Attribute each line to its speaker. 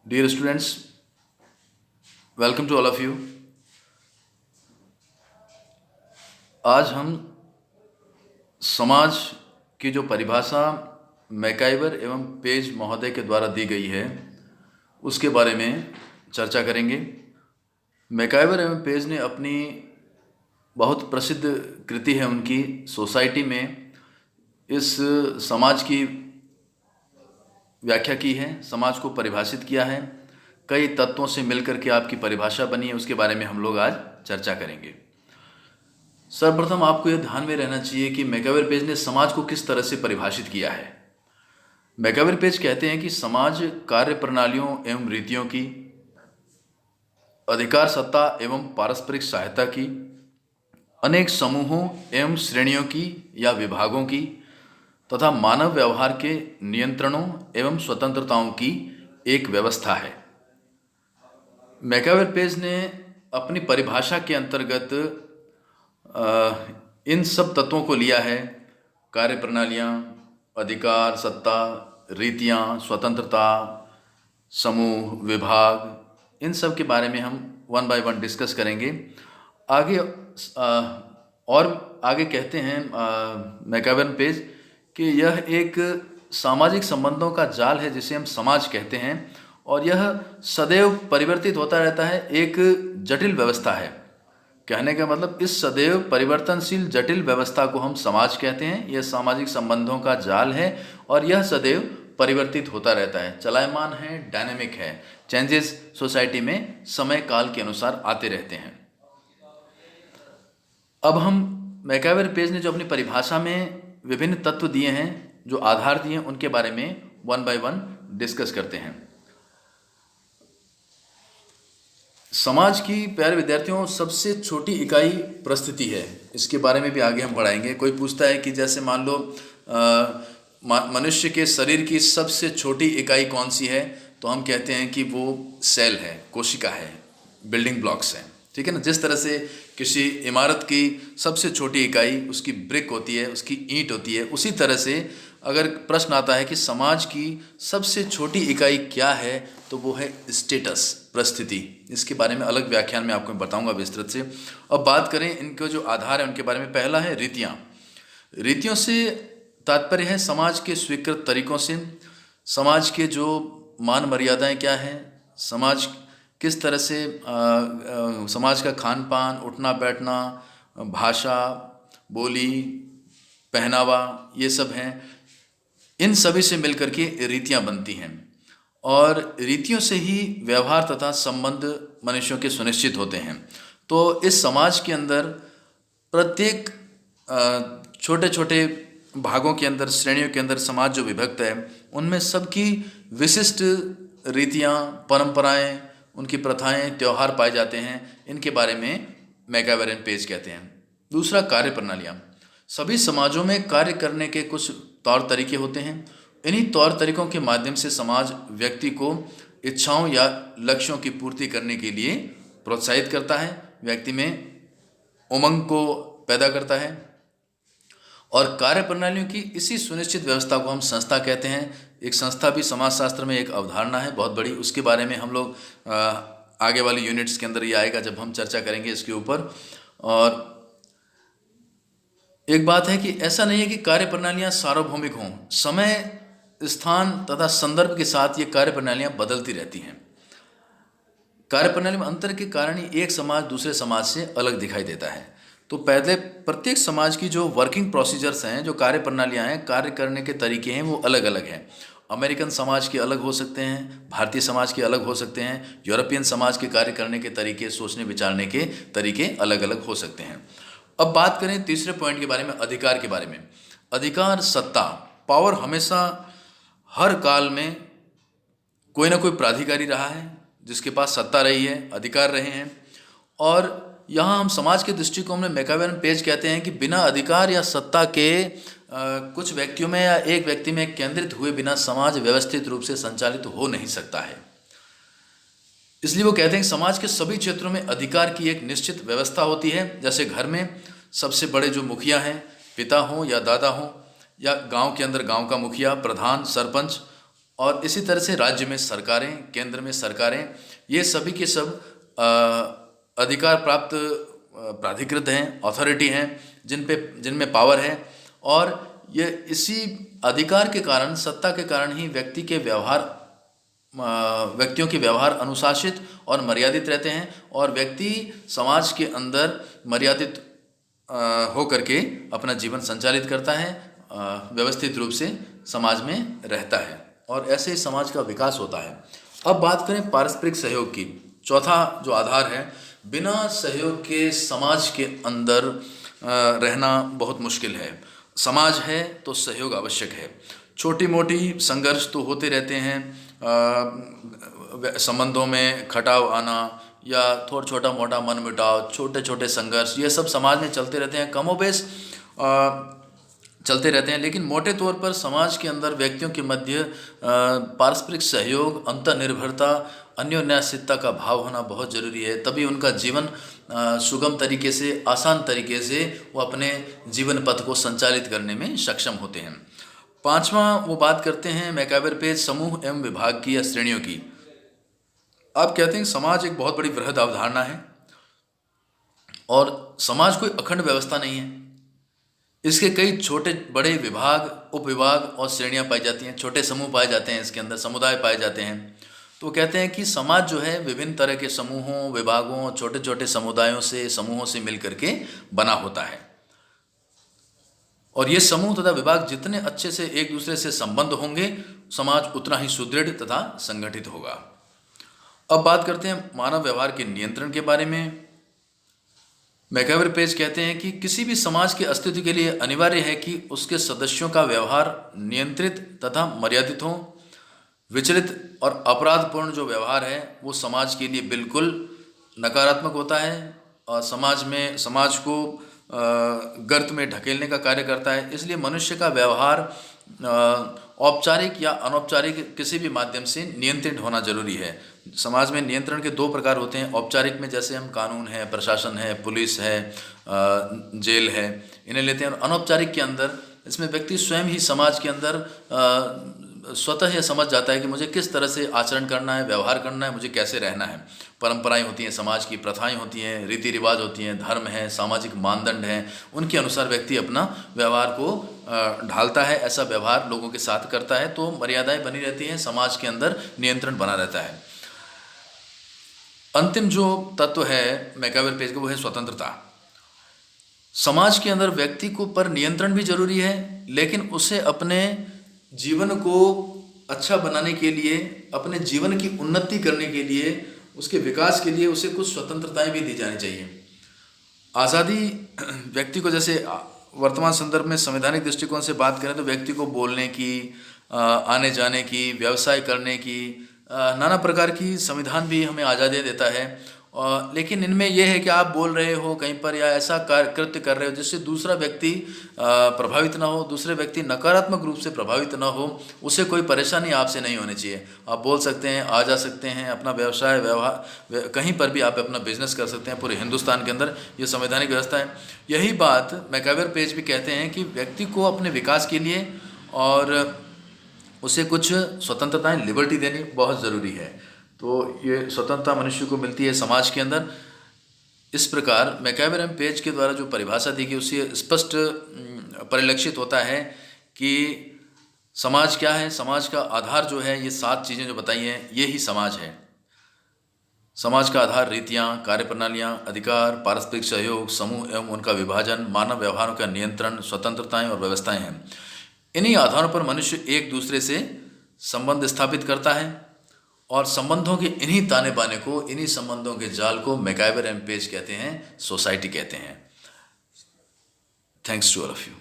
Speaker 1: Dear students, welcome to all of you. आज हम समाज की जो परिभाषा मैकाइवर एवं पेज महोदय के द्वारा दी गई है उसके बारे में चर्चा करेंगे। मैकाइवर एवं पेज ने अपनी बहुत प्रसिद्ध कृति है उनकी सोसाइटी में इस समाज की व्याख्या की है, समाज को परिभाषित किया है, कई तत्वों से मिलकर के आपकी परिभाषा बनी है, उसके बारे में हम लोग आज चर्चा करेंगे। सर्वप्रथम आपको यह ध्यान में रहना चाहिए कि मैकाइवर पेज ने समाज को किस तरह से परिभाषित किया है। मैकाइवर पेज कहते हैं कि समाज कार्य प्रणालियों एवं रीतियों की, अधिकार सत्ता एवं पारस्परिक सहायता की, अनेक समूहों एवं श्रेणियों की या विभागों की तथा मानव व्यवहार के नियंत्रणों एवं स्वतंत्रताओं की एक व्यवस्था है। मैकाइवर पेज ने अपनी परिभाषा के अंतर्गत इन सब तत्वों को लिया है। कार्य प्रणालियाँ, अधिकार, सत्ता, रीतियाँ, स्वतंत्रता, समूह, विभाग, इन सब के बारे में हम वन बाय वन डिस्कस करेंगे। आगे और आगे कहते हैं मैकाइवर पेज कि यह एक सामाजिक संबंधों का जाल है जिसे हम समाज कहते हैं और यह सदैव परिवर्तित होता रहता है, एक जटिल व्यवस्था है। कहने का मतलब इस सदैव परिवर्तनशील जटिल व्यवस्था को हम समाज कहते हैं। यह सामाजिक संबंधों का जाल है और यह सदैव परिवर्तित होता रहता है, चलायमान है, डायनेमिक है। चेंजेस सोसाइटी में समय काल के अनुसार आते रहते हैं। अब हम मैकाइवर पेज ने जो अपनी परिभाषा में विभिन्न तत्व दिए हैं, जो आधार दिए हैं, उनके बारे में वन बाय वन डिस्कस करते हैं। समाज की प्यारे विद्यार्थियों सबसे छोटी इकाई परिस्थिति है, इसके बारे में भी आगे हम पढ़ाएंगे। कोई पूछता है कि जैसे मान लो मनुष्य के शरीर की सबसे छोटी इकाई कौन सी है, तो हम कहते हैं कि वो सेल है, कोशिका है, बिल्डिंग ब्लॉक्स हैं, ठीक है ना। जिस तरह से किसी इमारत की सबसे छोटी इकाई उसकी ब्रिक होती है, उसकी ईंट होती है, उसी तरह से अगर प्रश्न आता है कि समाज की सबसे छोटी इकाई क्या है, तो वो है स्टेटस, परिस्थिति। इसके बारे में अलग व्याख्यान में आपको बताऊंगा विस्तृत से। अब बात करें इनके जो आधार है उनके बारे में। पहला है रीतियाँ। रीतियों से तात्पर्य है समाज के स्वीकृत तरीकों से, समाज के जो मान मर्यादाएं क्या हैं, समाज किस तरह से समाज का खान पान, उठना बैठना, भाषा, बोली, पहनावा, ये सब हैं। इन सभी से मिलकर के रीतियाँ बनती हैं और रीतियों से ही व्यवहार तथा संबंध मनुष्यों के सुनिश्चित होते हैं। तो इस समाज के अंदर प्रत्येक छोटे छोटे भागों के अंदर, श्रेणियों के अंदर समाज जो विभक्त है, उनमें सबकी विशिष्ट रीतियाँ, परंपराएं, उनकी प्रथाएं, त्यौहार पाए जाते हैं। इनके बारे में मैकाइवर पेज कहते हैं। दूसरा, कार्य प्रणालियाँ। सभी समाजों में कार्य करने के कुछ तौर तरीके होते हैं। इन्हीं तौर तरीकों के माध्यम से समाज व्यक्ति को इच्छाओं या लक्ष्यों की पूर्ति करने के लिए प्रोत्साहित करता है, व्यक्ति में उमंग को पैदा करता है। और कार्य प्रणालियों की इसी सुनिश्चित व्यवस्था को हम संस्था कहते हैं। एक संस्था भी समाजशास्त्र में एक अवधारणा है बहुत बड़ी, उसके बारे में हम लोग आगे वाली यूनिट्स के अंदर ये आएगा जब हम चर्चा करेंगे इसके ऊपर। और एक बात है कि ऐसा नहीं है कि कार्य प्रणालियाँ सार्वभौमिक हों, समय, स्थान तथा संदर्भ के साथ ये कार्य प्रणालियाँ बदलती रहती हैं। कार्य प्रणाली में अंतर के कारण ही एक समाज दूसरे समाज से अलग दिखाई देता है। तो पहले प्रत्येक समाज की जो वर्किंग प्रोसीजर्स हैं, जो कार्य प्रणालियाँ हैं, कार्य करने के तरीके हैं, वो अलग अलग हैं। अमेरिकन समाज के अलग हो सकते हैं, भारतीय समाज के अलग हो सकते हैं, यूरोपियन समाज के कार्य करने के तरीके, सोचने विचारने के तरीके अलग अलग हो सकते हैं। अब बात करें तीसरे पॉइंट के बारे में, अधिकार के बारे में। अधिकार, सत्ता, पावर हमेशा हर काल में कोई ना कोई प्राधिकारी रहा है जिसके पास सत्ता रही है, अधिकार रहे हैं। और यहाँ हम समाज के दृष्टिकोण में मैकाइवर पेज कहते हैं कि बिना अधिकार या सत्ता के कुछ व्यक्तियों में या एक व्यक्ति में केंद्रित हुए बिना समाज व्यवस्थित रूप से संचालित हो नहीं सकता है। इसलिए वो कहते हैं कि समाज के सभी क्षेत्रों में अधिकार की एक निश्चित व्यवस्था होती है। जैसे घर में सबसे बड़े जो मुखिया हैं, पिता हों या दादा हों, या गांव के अंदर गांव का मुखिया, प्रधान, सरपंच, और इसी तरह से राज्य में सरकारें, केंद्र में सरकारें, ये सभी के सब अधिकार प्राप्त प्राधिकृत हैं, अथॉरिटी हैं, जिनमें पावर है। और ये इसी अधिकार के कारण, सत्ता के कारण ही व्यक्तियों के व्यवहार अनुशासित और मर्यादित रहते हैं, और व्यक्ति समाज के अंदर मर्यादित हो करके अपना जीवन संचालित करता है, व्यवस्थित रूप से समाज में रहता है, और ऐसे ही समाज का विकास होता है। अब बात करें पारस्परिक सहयोग की। चौथा जो आधार है, बिना सहयोग के समाज के अंदर रहना बहुत मुश्किल है। समाज है तो सहयोग आवश्यक है। छोटी मोटी संघर्ष तो होते रहते हैं, संबंधों में खटाव आना या थोड़ा छोटा मोटा मनमुटाव, छोटे छोटे संघर्ष, ये सब समाज में चलते रहते हैं, कमोबेश चलते रहते हैं। लेकिन मोटे तौर पर समाज के अंदर व्यक्तियों के मध्य पारस्परिक सहयोग, अंतर्निर्भरता, अन्योन्याश्रितता का भाव होना बहुत ज़रूरी है। तभी उनका जीवन सुगम तरीके से, आसान तरीके से वो अपने जीवन पथ को संचालित करने में सक्षम होते हैं। पांचवा वो बात करते हैं मैकाइवर पेज समूह एवं विभाग की या श्रेणियों की। आप कहते हैं समाज एक बहुत बड़ी वृहद अवधारणा है और समाज कोई अखंड व्यवस्था नहीं है। इसके कई छोटे बड़े विभाग, उपविभाग और श्रेणियां पाई जाती हैं, छोटे समूह पाए जाते हैं, इसके अंदर समुदाय पाए जाते हैं। तो कहते हैं कि समाज जो है विभिन्न तरह के समूहों, विभागों, छोटे छोटे समुदायों से, समूहों से मिल करके बना होता है, और ये समूह तथा विभाग जितने अच्छे से एक दूसरे से संबंध होंगे, समाज उतना ही सुदृढ़ तथा संगठित होगा। अब बात करते हैं मानव व्यवहार के नियंत्रण के बारे में। मैकाइवर पेज कहते हैं कि किसी भी समाज के अस्तित्व के लिए अनिवार्य है कि उसके सदस्यों का व्यवहार नियंत्रित तथा मर्यादित हो। विचलित और अपराधपूर्ण जो व्यवहार है वो समाज के लिए बिल्कुल नकारात्मक होता है और समाज को गर्त में ढकेलने का कार्य करता है। इसलिए मनुष्य का व्यवहार औपचारिक या अनौपचारिक किसी भी माध्यम से नियंत्रित होना जरूरी है। समाज में नियंत्रण के दो प्रकार होते हैं। औपचारिक में जैसे हम कानून है, प्रशासन है, पुलिस है, जेल है, इन्हें लेते हैं। और अनौपचारिक के अंदर इसमें व्यक्ति स्वयं ही समाज के अंदर स्वतः यह समझ जाता है कि मुझे किस तरह से आचरण करना है, व्यवहार करना है, मुझे कैसे रहना है। परंपराएं होती हैं, समाज की प्रथाएं होती हैं, रीति रिवाज होती हैं, धर्म है, सामाजिक मानदंड हैं, उनके अनुसार व्यक्ति अपना व्यवहार को ढालता है, ऐसा व्यवहार लोगों के साथ करता है, तो मर्यादाएं बनी रहती हैं, समाज के अंदर नियंत्रण बना रहता है। अंतिम जो तत्व है मैकाइवर पेज का वो है स्वतंत्रता। समाज के अंदर व्यक्ति को पर नियंत्रण भी जरूरी है, लेकिन उसे अपने जीवन को अच्छा बनाने के लिए, अपने जीवन की उन्नति करने के लिए, उसके विकास के लिए उसे कुछ स्वतंत्रताएं भी दी जानी चाहिए। आज़ादी व्यक्ति को, जैसे वर्तमान संदर्भ में संवैधानिक दृष्टिकोण से बात करें तो व्यक्ति को बोलने की, आने जाने की, व्यवसाय करने की, नाना प्रकार की संविधान भी हमें आज़ादी देता है। लेकिन इनमें यह है कि आप बोल रहे हो कहीं पर या ऐसा कृत्य कर रहे हो जिससे दूसरा व्यक्ति प्रभावित ना हो, दूसरे व्यक्ति नकारात्मक रूप से प्रभावित ना हो, उसे कोई परेशानी आपसे नहीं होनी चाहिए। आप बोल सकते हैं, आ जा सकते हैं, अपना व्यवसाय व्यवहार कहीं पर भी आप अपना बिजनेस कर सकते हैं। पूरे हिंदुस्तान के अंदर ये संवैधानिक व्यवस्था है। यही बात मैकाइवर पेज भी कहते हैं कि व्यक्ति को अपने विकास के लिए और उसे कुछ स्वतंत्रताएं, लिबर्टी देनी बहुत ज़रूरी है। तो ये स्वतंत्रता मनुष्य को मिलती है समाज के अंदर। इस प्रकार मैकाइवर पेज के द्वारा जो परिभाषा दी गई उससे स्पष्ट परिलक्षित होता है कि समाज क्या है। समाज का आधार जो है, ये 7 चीज़ें जो बताई हैं, ये ही समाज है। समाज का आधार रीतियाँ, कार्यप्रणालियाँ, अधिकार, पारस्परिक सहयोग, समूह एवं उनका विभाजन, मानव व्यवहारों का नियंत्रण, स्वतंत्रताएं और व्यवस्थाएं हैं। इन्हीं आधारों पर मनुष्य एक दूसरे से संबंध स्थापित करता है और संबंधों के इन्हीं ताने बाने को, इन्हीं संबंधों के जाल को मैकाइवर पेज कहते हैं, सोसाइटी कहते हैं। Thanks to all of you.